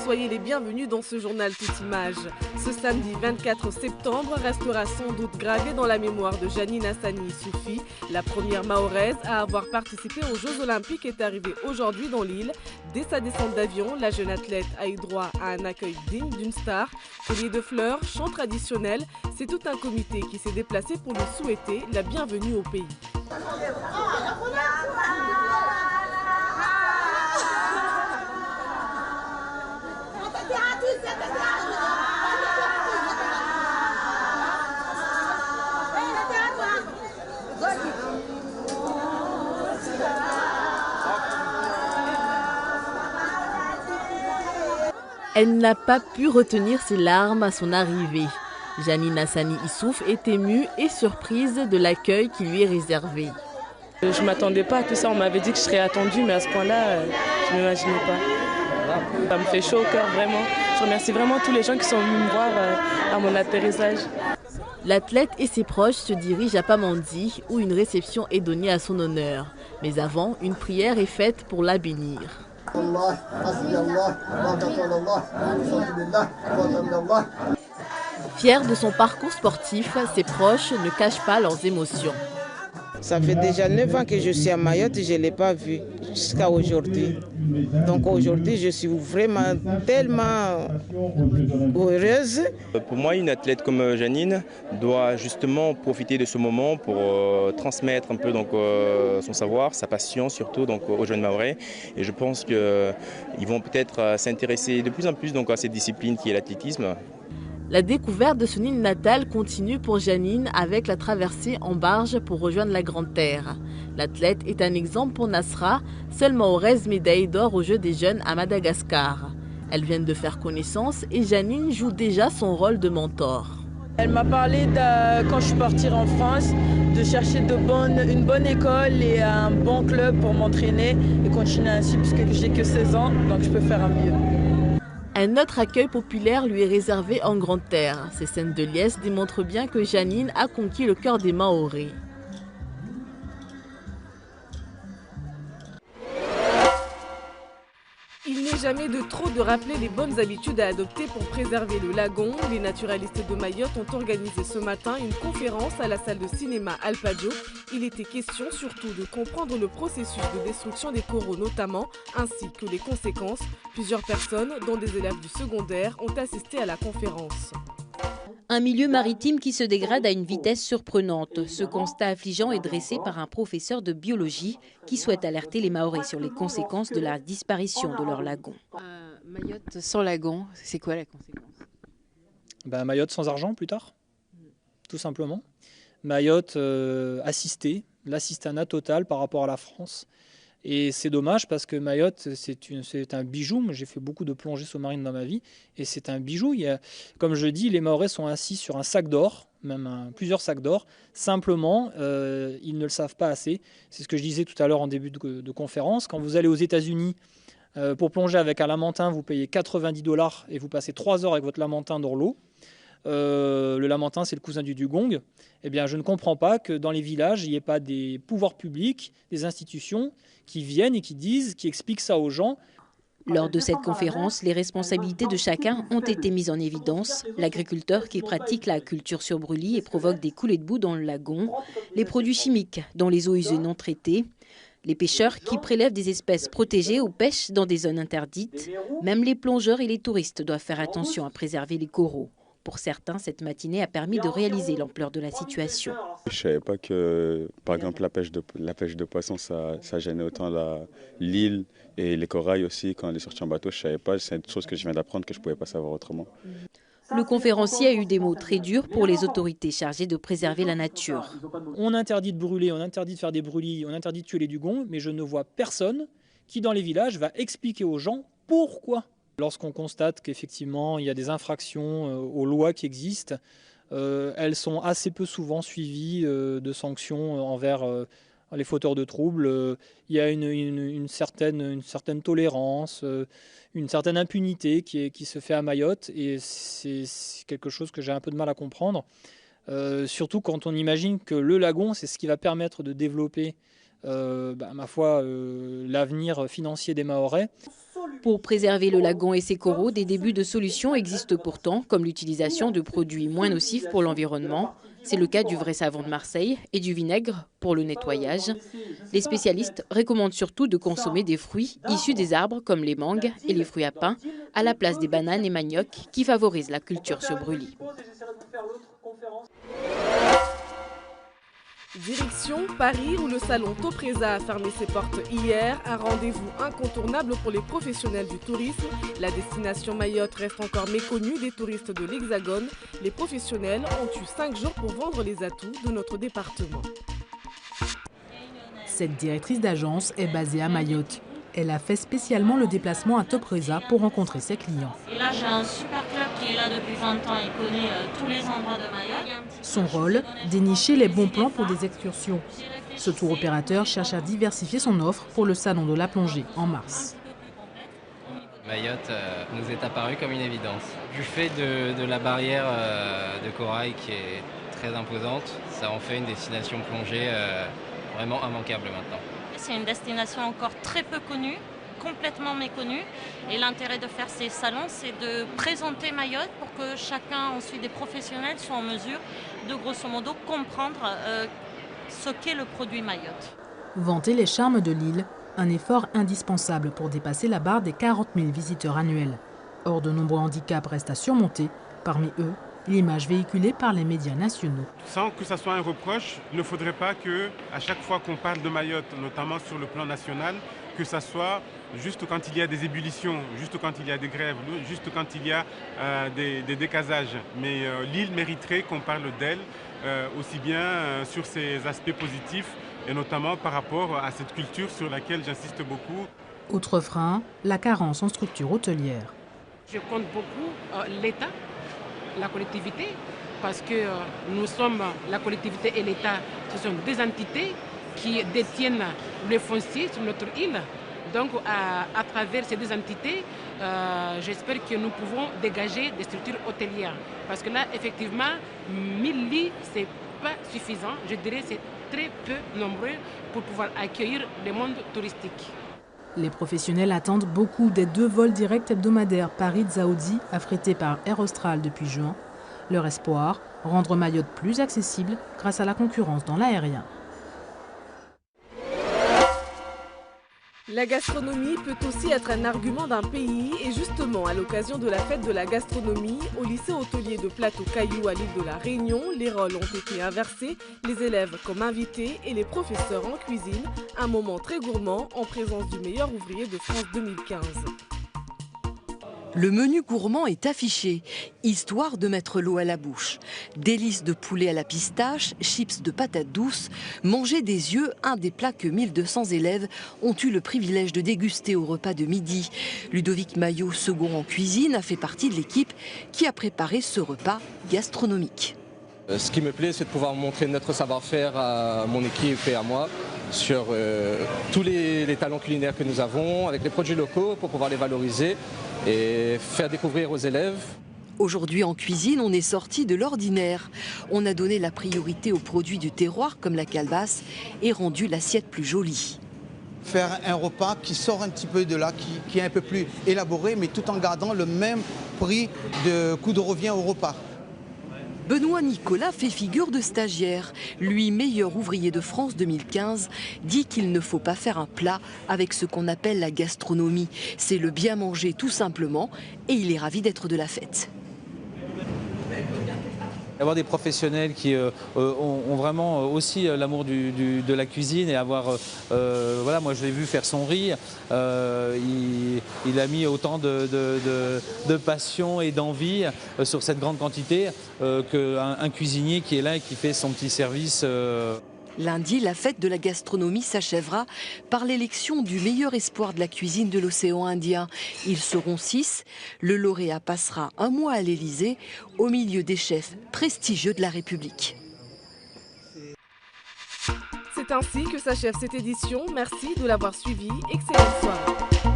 soyez les bienvenus dans ce journal Toute Image. Ce samedi 24 septembre restera sans doute gravé dans la mémoire de Janine Hassani Issoufi. La première Mahoraise à avoir participé aux Jeux Olympiques est arrivée aujourd'hui dans l'île. Dès sa descente d'avion, la jeune athlète a eu droit à un accueil digne d'une star. Collier de fleurs, chants traditionnels, c'est tout un comité qui s'est déplacé pour lui souhaiter la bienvenue au pays. Elle n'a pas pu retenir ses larmes à son arrivée. Janine Hassani Issouf est émue et surprise de l'accueil qui lui est réservé. Je ne m'attendais pas à tout ça, on m'avait dit que je serais attendue, mais à ce point-là, je ne m'imaginais pas. Ça me fait chaud au cœur, vraiment. Je remercie vraiment tous les gens qui sont venus me voir à mon atterrissage. L'athlète et ses proches se dirigent à Pamandzi, où une réception est donnée à son honneur. Mais avant, une prière est faite pour la bénir. Fier de son parcours sportif, ses proches ne cachent pas leurs émotions. Ça fait déjà 9 ans que je suis à Mayotte et je ne l'ai pas vu jusqu'à aujourd'hui. Donc aujourd'hui, je suis vraiment tellement heureuse. Pour moi, une athlète comme Janine doit justement profiter de ce moment pour transmettre un peu son savoir, sa passion surtout aux jeunes Mahorais. Et je pense qu'ils vont peut-être s'intéresser de plus en plus à cette discipline qui est l'athlétisme. La découverte de son île natale continue pour Janine avec la traversée en barge pour rejoindre la Grande Terre. L'athlète est un exemple pour Nasra, seule Mahoraise médaille d'or aux Jeux des jeunes à Madagascar. Elles viennent de faire connaissance et Janine joue déjà son rôle de mentor. Elle m'a parlé quand je suis partie en France, de chercher une bonne école et un bon club pour m'entraîner et continuer ainsi puisque j'ai que 16 ans, donc je peux faire un mieux. Un autre accueil populaire lui est réservé en Grande Terre. Ces scènes de liesse démontrent bien que Janine a conquis le cœur des Mahorais. Il n'est jamais de trop de rappeler les bonnes habitudes à adopter pour préserver le lagon. Les naturalistes de Mayotte ont organisé ce matin une conférence à la salle de cinéma Alpadio. Il était question surtout de comprendre le processus de destruction des coraux notamment, ainsi que les conséquences. Plusieurs personnes, dont des élèves du secondaire, ont assisté à la conférence. Un milieu maritime qui se dégrade à une vitesse surprenante. Ce constat affligeant est dressé par un professeur de biologie qui souhaite alerter les Mahorais sur les conséquences de la disparition de leur lagon. Mayotte sans lagon, c'est quoi la conséquence ? Mayotte sans argent plus tard, tout simplement. Mayotte assistée, l'assistanat total par rapport à la France. Et c'est dommage parce que Mayotte, c'est un bijou. Moi, j'ai fait beaucoup de plongées sous-marines dans ma vie et c'est un bijou. Comme je dis, les Mahorais sont assis sur un sac d'or, même plusieurs sacs d'or. Simplement, ils ne le savent pas assez. C'est ce que je disais tout à l'heure en début de conférence. Quand vous allez aux États-Unis pour plonger avec un lamantin, vous payez $90 et vous passez 3 heures avec votre lamantin dans l'eau. Le lamantin, c'est le cousin du dugong. Eh bien, je ne comprends pas que dans les villages, il n'y ait pas des pouvoirs publics, des institutions qui viennent et qui expliquent ça aux gens. Lors de cette conférence, les responsabilités de chacun ont été mises en évidence. L'agriculteur qui pratique la culture sur brûlis et provoque des coulées de boue dans le lagon, les produits chimiques dans les eaux usées non traitées, les pêcheurs qui prélèvent des espèces protégées ou pêchent dans des zones interdites. Même les plongeurs et les touristes doivent faire attention à préserver les coraux. Pour certains, cette matinée a permis de réaliser l'ampleur de la situation. Je ne savais pas que, par exemple, la pêche de poissons, ça gênait autant l'île et les corails aussi. Quand on est sorti en bateau, je ne savais pas. C'est une chose que je viens d'apprendre que je ne pouvais pas savoir autrement. Le conférencier a eu des mots très durs pour les autorités chargées de préserver la nature. On interdit de brûler, on interdit de faire des brûlis, on interdit de tuer les dugongs, mais je ne vois personne qui, dans les villages, va expliquer aux gens pourquoi. Lorsqu'on constate qu'effectivement il y a des infractions aux lois qui existent, elles sont assez peu souvent suivies de sanctions envers les fauteurs de troubles. Il y a une certaine tolérance, une certaine impunité qui se fait à Mayotte et c'est quelque chose que j'ai un peu de mal à comprendre. surtout quand on imagine que le lagon, c'est ce qui va permettre de développer, ma foi, l'avenir financier des Mahorais. Pour préserver le lagon et ses coraux, des débuts de solutions existent pourtant, comme l'utilisation de produits moins nocifs pour l'environnement. C'est le cas du vrai savon de Marseille et du vinaigre pour le nettoyage. Les spécialistes recommandent surtout de consommer des fruits issus des arbres comme les mangues et les fruits à pain, à la place des bananes et maniocs qui favorisent la culture sur brûlis. Direction Paris où le salon Topresa a fermé ses portes hier, un rendez-vous incontournable pour les professionnels du tourisme. La destination Mayotte reste encore méconnue des touristes de l'Hexagone. Les professionnels ont eu 5 jours pour vendre les atouts de notre département. Cette directrice d'agence est basée à Mayotte. Elle a fait spécialement le déplacement à Topresa pour rencontrer ses clients. Et là, j'ai un super club qui est là depuis 20 ans et connaît tous les endroits de Mayotte. Son rôle, dénicher les bons plans pour des excursions. Ce tour opérateur cherche à diversifier son offre pour le salon de la plongée en mars. Mayotte nous est apparu comme une évidence. Du fait de la barrière de corail qui est très imposante, ça en fait une destination plongée vraiment immanquable maintenant. C'est une destination encore très peu connue, complètement méconnue. Et l'intérêt de faire ces salons, c'est de présenter Mayotte pour que chacun, ensuite des professionnels, soit en mesure de grosso modo comprendre ce qu'est le produit Mayotte. Vanter les charmes de l'île, un effort indispensable pour dépasser la barre des 40 000 visiteurs annuels. Or, de nombreux handicaps restent à surmonter, parmi eux l'image véhiculée par les médias nationaux. Sans que ça soit un reproche, il ne faudrait pas qu'à chaque fois qu'on parle de Mayotte, notamment sur le plan national, que ça soit juste quand il y a des ébullitions, juste quand il y a des grèves, juste quand il y a des décasages. Mais l'île mériterait qu'on parle d'elle aussi bien sur ses aspects positifs et notamment par rapport à cette culture sur laquelle j'insiste beaucoup. Autre frein, la carence en structure hôtelière. Je compte beaucoup l'État, la collectivité, parce que nous sommes, la collectivité et l'État, ce sont deux entités qui détiennent le foncier sur notre île. Donc à travers ces deux entités, j'espère que nous pouvons dégager des structures hôtelières. Parce que là, effectivement, 1000 lits, ce n'est pas suffisant. Je dirais que c'est très peu nombreux pour pouvoir accueillir le monde touristique. Les professionnels attendent beaucoup des 2 vols directs hebdomadaires Paris-Dzaoudzi affrétés par Air Austral depuis juin. Leur espoir, rendre Mayotte plus accessible grâce à la concurrence dans l'aérien. La gastronomie peut aussi être un argument d'un pays et justement à l'occasion de la fête de la gastronomie, au lycée hôtelier de Plateau-Caillou à l'île de la Réunion, les rôles ont été inversés, les élèves comme invités et les professeurs en cuisine, un moment très gourmand en présence du meilleur ouvrier de France 2015. Le menu gourmand est affiché, histoire de mettre l'eau à la bouche. Délices de poulet à la pistache, chips de patates douces, manger des yeux, un des plats que 1200 élèves ont eu le privilège de déguster au repas de midi. Ludovic Maillot, second en cuisine, a fait partie de l'équipe qui a préparé ce repas gastronomique. Ce qui me plaît, c'est de pouvoir montrer notre savoir-faire à mon équipe et à moi sur tous les talents culinaires que nous avons, avec les produits locaux pour pouvoir les valoriser et faire découvrir aux élèves. Aujourd'hui en cuisine, on est sorti de l'ordinaire. On a donné la priorité aux produits du terroir comme la calebasse et rendu l'assiette plus jolie. Faire un repas qui sort un petit peu de là, qui est un peu plus élaboré, mais tout en gardant le même prix de coût de revient au repas. Benoît Nicolas fait figure de stagiaire. Lui, meilleur ouvrier de France 2015, dit qu'il ne faut pas faire un plat avec ce qu'on appelle la gastronomie. C'est le bien manger tout simplement et il est ravi d'être de la fête. Avoir des professionnels qui ont vraiment aussi l'amour de la cuisine et avoir, voilà, moi je l'ai vu faire son riz, il a mis autant de passion et d'envie sur cette grande quantité qu'un cuisinier qui est là et qui fait son petit service. Lundi, la fête de la gastronomie s'achèvera par l'élection du meilleur espoir de la cuisine de l'océan Indien. Ils seront 6. Le lauréat passera un mois à l'Élysée, au milieu des chefs prestigieux de la République. C'est ainsi que s'achève cette édition. Merci de l'avoir suivi. Excellente soirée.